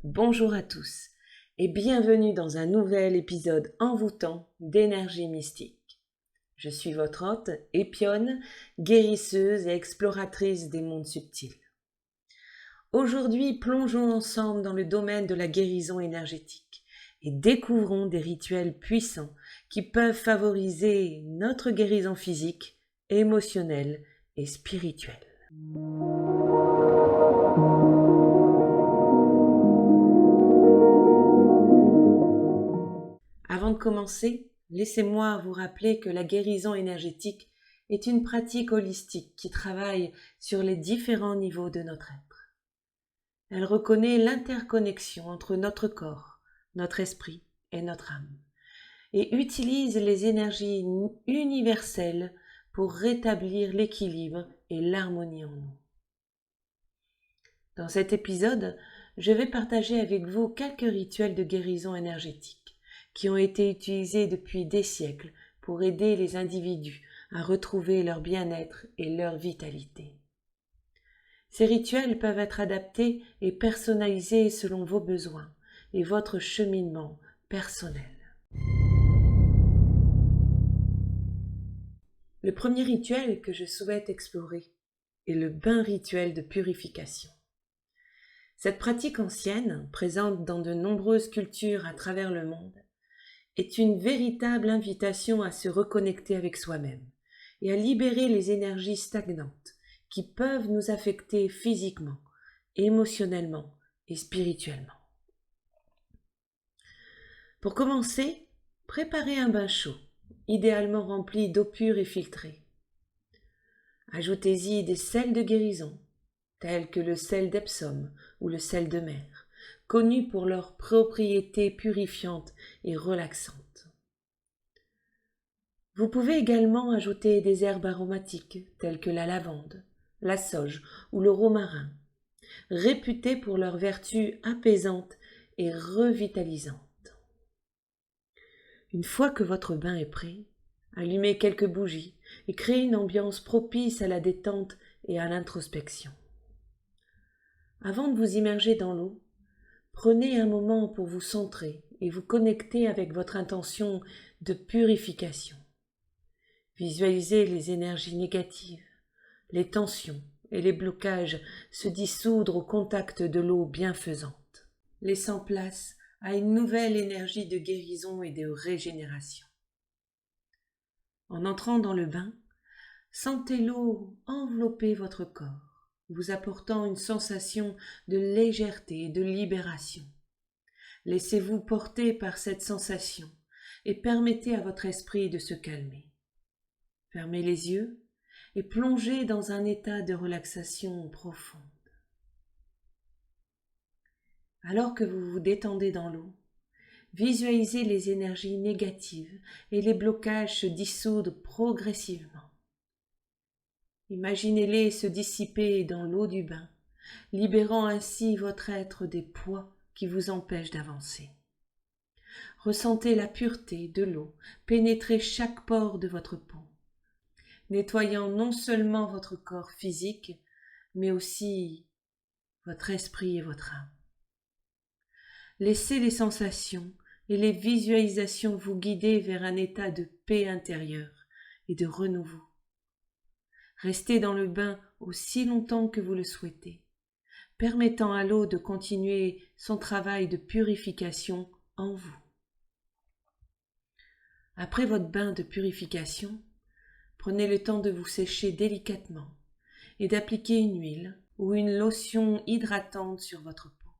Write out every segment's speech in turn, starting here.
Bonjour à tous et bienvenue dans un nouvel épisode envoûtant d'énergie mystique. Je suis votre hôte, Épionne, guérisseuse et exploratrice des mondes subtils. Aujourd'hui, plongeons ensemble dans le domaine de la guérison énergétique et découvrons des rituels puissants qui peuvent favoriser notre guérison physique, émotionnelle et spirituelle. Avant de commencer, laissez-moi vous rappeler que la guérison énergétique est une pratique holistique qui travaille sur les différents niveaux de notre être. Elle reconnaît l'interconnexion entre notre corps, notre esprit et notre âme, et utilise les énergies universelles pour rétablir l'équilibre et l'harmonie en nous. Dans cet épisode, je vais partager avec vous quelques rituels de guérison énergétique qui ont été utilisés depuis des siècles pour aider les individus à retrouver leur bien-être et leur vitalité. Ces rituels peuvent être adaptés et personnalisés selon vos besoins et votre cheminement personnel. Le premier rituel que je souhaite explorer est le bain rituel de purification. Cette pratique ancienne, présente dans de nombreuses cultures à travers le monde, est une véritable invitation à se reconnecter avec soi-même et à libérer les énergies stagnantes qui peuvent nous affecter physiquement, émotionnellement et spirituellement. Pour commencer, préparez un bain chaud, idéalement rempli d'eau pure et filtrée. Ajoutez-y des sels de guérison, tels que le sel d'Epsom ou le sel de mer, connus pour leurs propriétés purifiantes et relaxantes. Vous pouvez également ajouter des herbes aromatiques telles que la lavande, la sauge ou le romarin, réputées pour leurs vertus apaisantes et revitalisantes. Une fois que votre bain est prêt, allumez quelques bougies et créez une ambiance propice à la détente et à l'introspection. Avant de vous immerger dans l'eau, prenez un moment pour vous centrer et vous connecter avec votre intention de purification. Visualisez les énergies négatives, les tensions et les blocages se dissoudre au contact de l'eau bienfaisante, laissant place à une nouvelle énergie de guérison et de régénération. En entrant dans le bain, sentez l'eau envelopper votre corps, vous apportant une sensation de légèreté et de libération. Laissez-vous porter par cette sensation et permettez à votre esprit de se calmer. Fermez les yeux et plongez dans un état de relaxation profonde. Alors que vous vous détendez dans l'eau, visualisez les énergies négatives et les blocages se dissoudre progressivement. Imaginez-les se dissiper dans l'eau du bain, libérant ainsi votre être des poids qui vous empêchent d'avancer. Ressentez la pureté de l'eau pénétrer chaque pore de votre peau, nettoyant non seulement votre corps physique, mais aussi votre esprit et votre âme. Laissez les sensations et les visualisations vous guider vers un état de paix intérieure et de renouveau. Restez dans le bain aussi longtemps que vous le souhaitez, permettant à l'eau de continuer son travail de purification en vous. Après votre bain de purification, prenez le temps de vous sécher délicatement et d'appliquer une huile ou une lotion hydratante sur votre peau.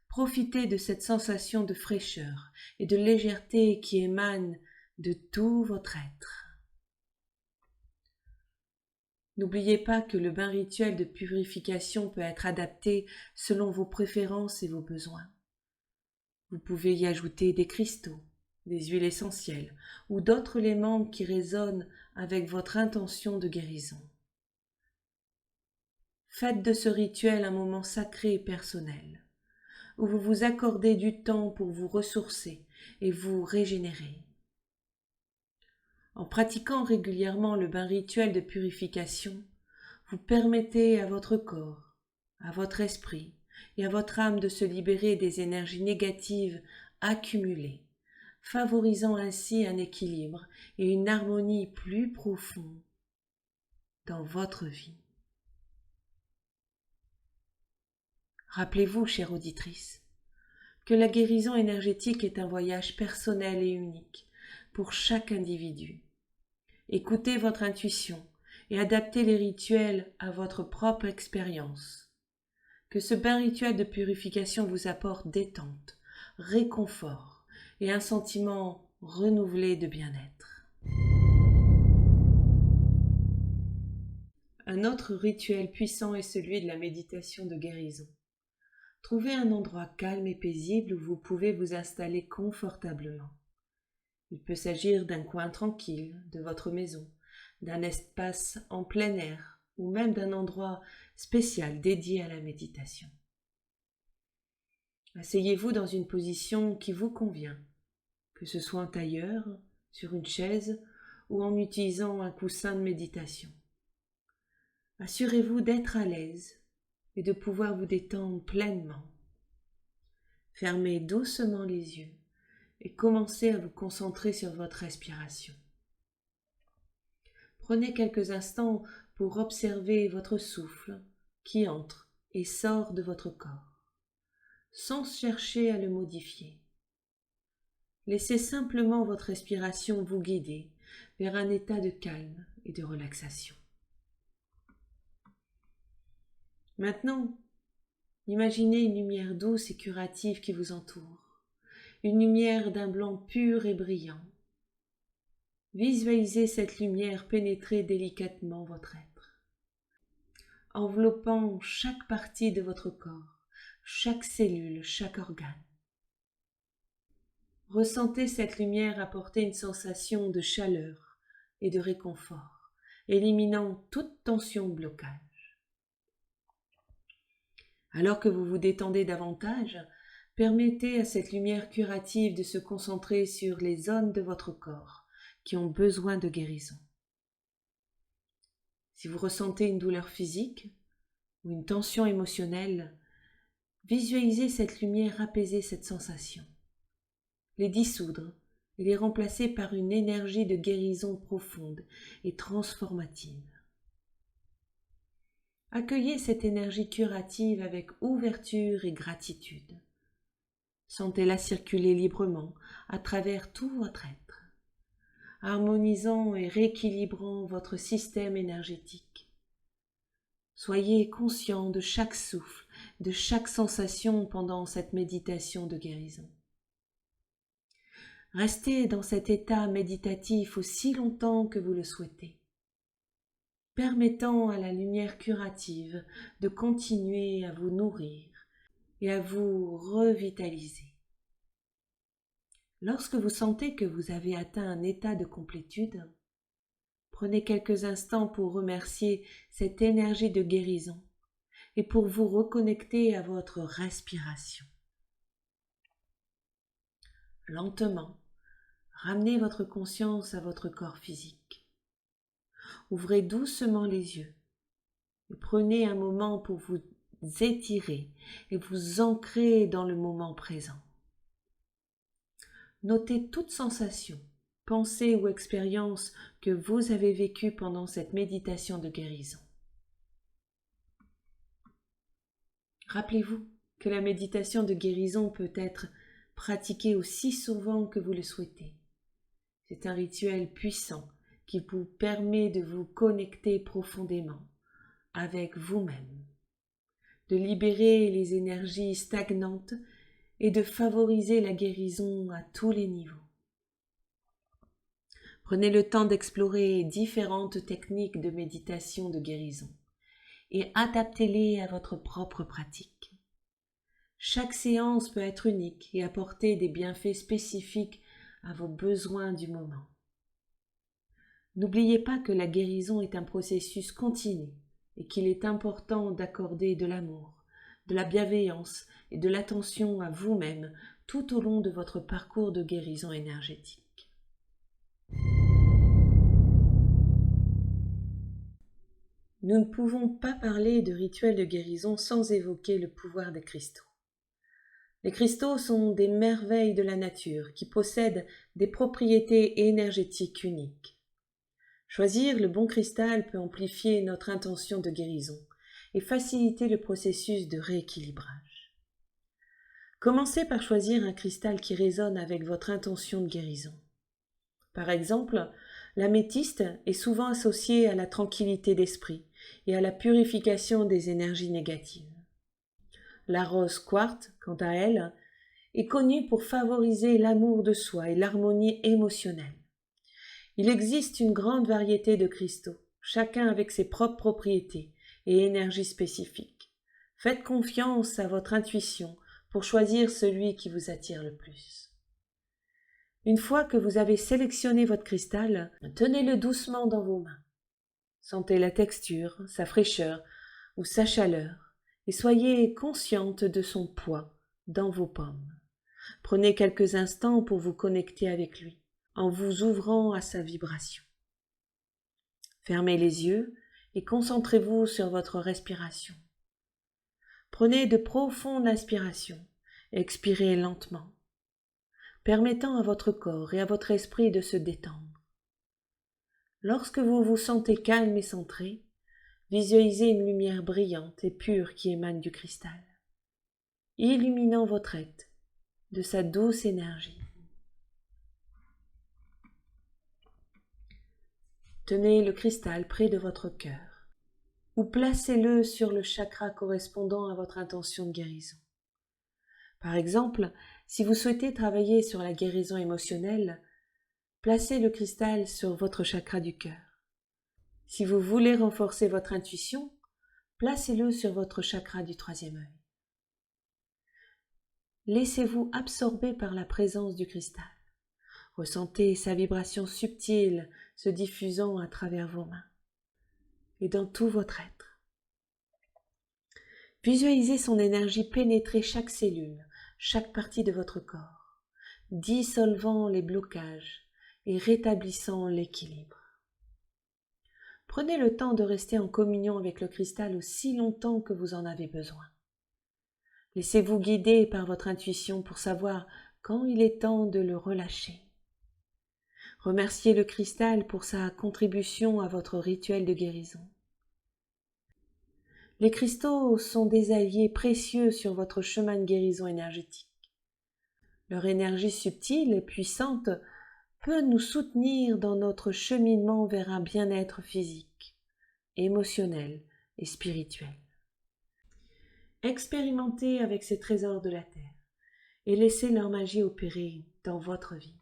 Profitez de cette sensation de fraîcheur et de légèreté qui émane de tout votre être. N'oubliez pas que le bain rituel de purification peut être adapté selon vos préférences et vos besoins. Vous pouvez y ajouter des cristaux, des huiles essentielles ou d'autres éléments qui résonnent avec votre intention de guérison. Faites de ce rituel un moment sacré et personnel, où vous vous accordez du temps pour vous ressourcer et vous régénérer. En pratiquant régulièrement le bain rituel de purification, vous permettez à votre corps, à votre esprit, et à votre âme de se libérer des énergies négatives accumulées, favorisant ainsi un équilibre et une harmonie plus profonde dans votre vie. Rappelez-vous, chère auditrice, que la guérison énergétique est un voyage personnel et unique pour chaque individu. Écoutez votre intuition et adaptez les rituels à votre propre expérience. Que ce bain rituel de purification vous apporte détente, réconfort et un sentiment renouvelé de bien-être. Un autre rituel puissant est celui de la méditation de guérison. Trouvez un endroit calme et paisible où vous pouvez vous installer confortablement. Il peut s'agir d'un coin tranquille de votre maison, d'un espace en plein air ou même d'un endroit spécial dédié à la méditation. Asseyez-vous dans une position qui vous convient, que ce soit en tailleur, sur une chaise ou en utilisant un coussin de méditation. Assurez-vous d'être à l'aise et de pouvoir vous détendre pleinement. Fermez doucement les yeux et commencez à vous concentrer sur votre respiration. Prenez quelques instants pour observer votre souffle qui entre et sort de votre corps, sans chercher à le modifier. Laissez simplement votre respiration vous guider vers un état de calme et de relaxation. Maintenant, imaginez une lumière douce et curative qui vous entoure, une lumière d'un blanc pur et brillant. Visualisez cette lumière pénétrer délicatement votre être, enveloppant chaque partie de votre corps, chaque cellule, chaque organe. Ressentez cette lumière apporter une sensation de chaleur et de réconfort, éliminant toute tension ou blocage. Alors que vous vous détendez davantage, permettez à cette lumière curative de se concentrer sur les zones de votre corps qui ont besoin de guérison. Si vous ressentez une douleur physique ou une tension émotionnelle, visualisez cette lumière apaiser cette sensation, les dissoudre et les remplacer par une énergie de guérison profonde et transformative. Accueillez cette énergie curative avec ouverture et gratitude. Sentez-la circuler librement à travers tout votre être, harmonisant et rééquilibrant votre système énergétique. Soyez conscient de chaque souffle, de chaque sensation pendant cette méditation de guérison. Restez dans cet état méditatif aussi longtemps que vous le souhaitez, permettant à la lumière curative de continuer à vous nourrir et à vous revitaliser. Lorsque vous sentez que vous avez atteint un état de complétude, prenez quelques instants pour remercier cette énergie de guérison et pour vous reconnecter à votre respiration. Lentement, ramenez votre conscience à votre corps physique. Ouvrez doucement les yeux et prenez un moment pour vous étirer et vous ancrer dans le moment présent. Notez toute sensation, pensée ou expérience que vous avez vécue pendant cette méditation de guérison. Rappelez-vous que la méditation de guérison peut être pratiquée aussi souvent que vous le souhaitez. C'est un rituel puissant qui vous permet de vous connecter profondément avec vous-même, de libérer les énergies stagnantes et de favoriser la guérison à tous les niveaux. Prenez le temps d'explorer différentes techniques de méditation de guérison et adaptez-les à votre propre pratique. Chaque séance peut être unique et apporter des bienfaits spécifiques à vos besoins du moment. N'oubliez pas que la guérison est un processus continu et qu'il est important d'accorder de l'amour, de la bienveillance et de l'attention à vous-même tout au long de votre parcours de guérison énergétique. Nous ne pouvons pas parler de rituel de guérison sans évoquer le pouvoir des cristaux. Les cristaux sont des merveilles de la nature qui possèdent des propriétés énergétiques uniques. Choisir le bon cristal peut amplifier notre intention de guérison et faciliter le processus de rééquilibrage. Commencez par choisir un cristal qui résonne avec votre intention de guérison. Par exemple, l'améthyste est souvent associée à la tranquillité d'esprit et à la purification des énergies négatives. La rose quartz, quant à elle, est connue pour favoriser l'amour de soi et l'harmonie émotionnelle. Il existe une grande variété de cristaux, chacun avec ses propres propriétés et énergies spécifiques. Faites confiance à votre intuition pour choisir celui qui vous attire le plus. Une fois que vous avez sélectionné votre cristal, tenez-le doucement dans vos mains. Sentez la texture, sa fraîcheur ou sa chaleur et soyez consciente de son poids dans vos paumes. Prenez quelques instants pour vous connecter avec lui, en vous ouvrant à sa vibration. Fermez les yeux et concentrez-vous sur votre respiration. Prenez de profondes inspirations, expirez lentement, permettant à votre corps et à votre esprit de se détendre. Lorsque vous vous sentez calme et centré, visualisez une lumière brillante et pure qui émane du cristal, illuminant votre être de sa douce énergie. Tenez le cristal près de votre cœur ou placez-le sur le chakra correspondant à votre intention de guérison. Par exemple, si vous souhaitez travailler sur la guérison émotionnelle, placez le cristal sur votre chakra du cœur. Si vous voulez renforcer votre intuition, placez-le sur votre chakra du troisième œil. Laissez-vous absorber par la présence du cristal. Ressentez sa vibration subtile se diffusant à travers vos mains et dans tout votre être. Visualisez son énergie pénétrer chaque cellule, chaque partie de votre corps, dissolvant les blocages et rétablissant l'équilibre. Prenez le temps de rester en communion avec le cristal aussi longtemps que vous en avez besoin. Laissez-vous guider par votre intuition pour savoir quand il est temps de le relâcher. Remerciez le cristal pour sa contribution à votre rituel de guérison. Les cristaux sont des alliés précieux sur votre chemin de guérison énergétique. Leur énergie subtile et puissante peut nous soutenir dans notre cheminement vers un bien-être physique, émotionnel et spirituel. Expérimentez avec ces trésors de la terre et laissez leur magie opérer dans votre vie.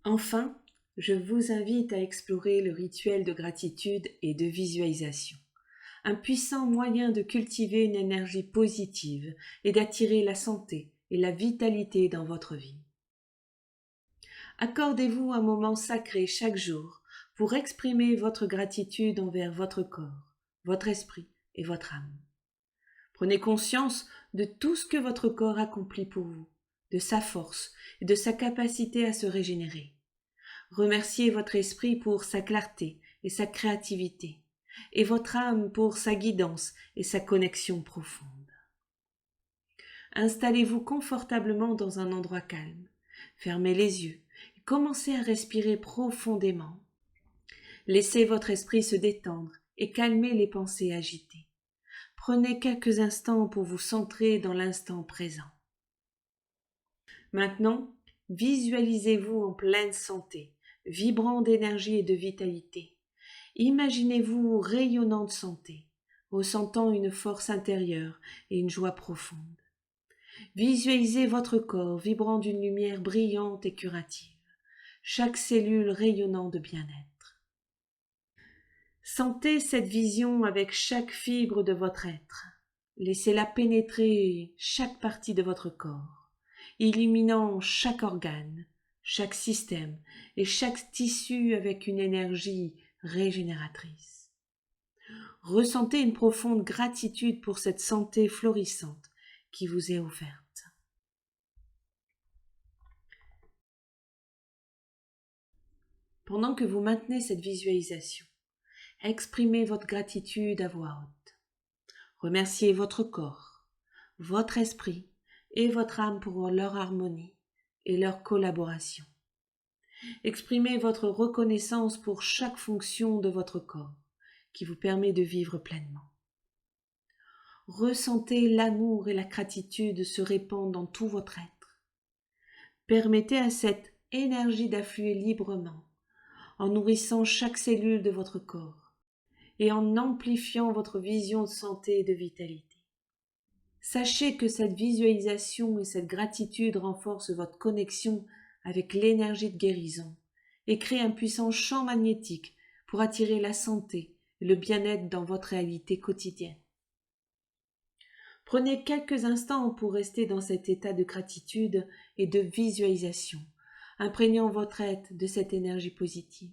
Enfin, je vous invite à explorer le rituel de gratitude et de visualisation, un puissant moyen de cultiver une énergie positive et d'attirer la santé et la vitalité dans votre vie. Accordez-vous un moment sacré chaque jour pour exprimer votre gratitude envers votre corps, votre esprit et votre âme. Prenez conscience de tout ce que votre corps accomplit pour vous, de sa force et de sa capacité à se régénérer. Remerciez votre esprit pour sa clarté et sa créativité, et votre âme pour sa guidance et sa connexion profonde. Installez-vous confortablement dans un endroit calme, fermez les yeux et commencez à respirer profondément. Laissez votre esprit se détendre et calmer les pensées agitées. Prenez quelques instants pour vous centrer dans l'instant présent. Maintenant, visualisez-vous en pleine santé, vibrant d'énergie et de vitalité. Imaginez-vous rayonnant de santé, ressentant une force intérieure et une joie profonde. Visualisez votre corps vibrant d'une lumière brillante et curative, chaque cellule rayonnant de bien-être. Sentez cette vision avec chaque fibre de votre être. Laissez-la pénétrer chaque partie de votre corps, illuminant chaque organe, chaque système et chaque tissu avec une énergie régénératrice. Ressentez une profonde gratitude pour cette santé florissante qui vous est offerte. Pendant que vous maintenez cette visualisation, exprimez votre gratitude à voix haute. Remerciez votre corps, votre esprit et votre âme pour leur harmonie et leur collaboration. Exprimez votre reconnaissance pour chaque fonction de votre corps qui vous permet de vivre pleinement. Ressentez l'amour et la gratitude se répandre dans tout votre être. Permettez à cette énergie d'affluer librement, en nourrissant chaque cellule de votre corps et en amplifiant votre vision de santé et de vitalité. Sachez que cette visualisation et cette gratitude renforcent votre connexion avec l'énergie de guérison et créent un puissant champ magnétique pour attirer la santé et le bien-être dans votre réalité quotidienne. Prenez quelques instants pour rester dans cet état de gratitude et de visualisation, imprégnant votre être de cette énergie positive.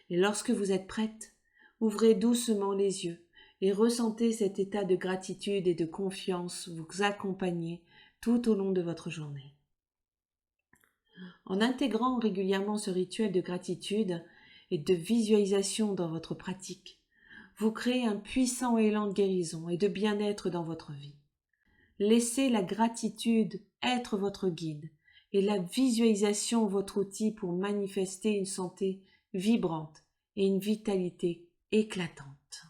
Et lorsque vous êtes prête, ouvrez doucement les yeux et ressentez cet état de gratitude et de confiance vous accompagner tout au long de votre journée. En intégrant régulièrement ce rituel de gratitude et de visualisation dans votre pratique, vous créez un puissant élan de guérison et de bien-être dans votre vie. Laissez la gratitude être votre guide et la visualisation votre outil pour manifester une santé vibrante et une vitalité éclatante.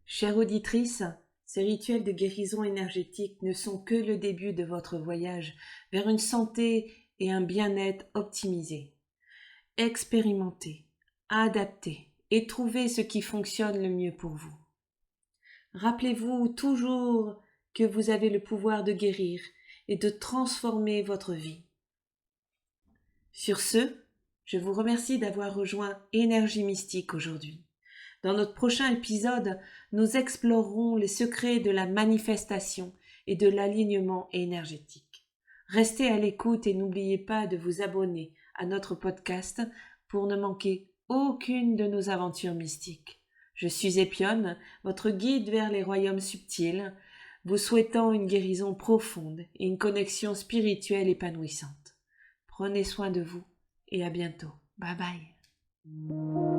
Chère auditrice, ces rituels de guérison énergétique ne sont que le début de votre voyage vers une santé et un bien-être optimisés. Expérimentez, adaptez et trouvez ce qui fonctionne le mieux pour vous. Rappelez-vous toujours que vous avez le pouvoir de guérir et de transformer votre vie. Sur ce, je vous remercie d'avoir rejoint Énergie Mystique aujourd'hui. Dans notre prochain épisode, nous explorerons les secrets de la manifestation et de l'alignement énergétique. Restez à l'écoute et n'oubliez pas de vous abonner à notre podcast pour ne manquer aucune de nos aventures mystiques. Je suis Épionne, votre guide vers les royaumes subtils, vous souhaitant une guérison profonde et une connexion spirituelle épanouissante. Prenez soin de vous et à bientôt. Bye bye.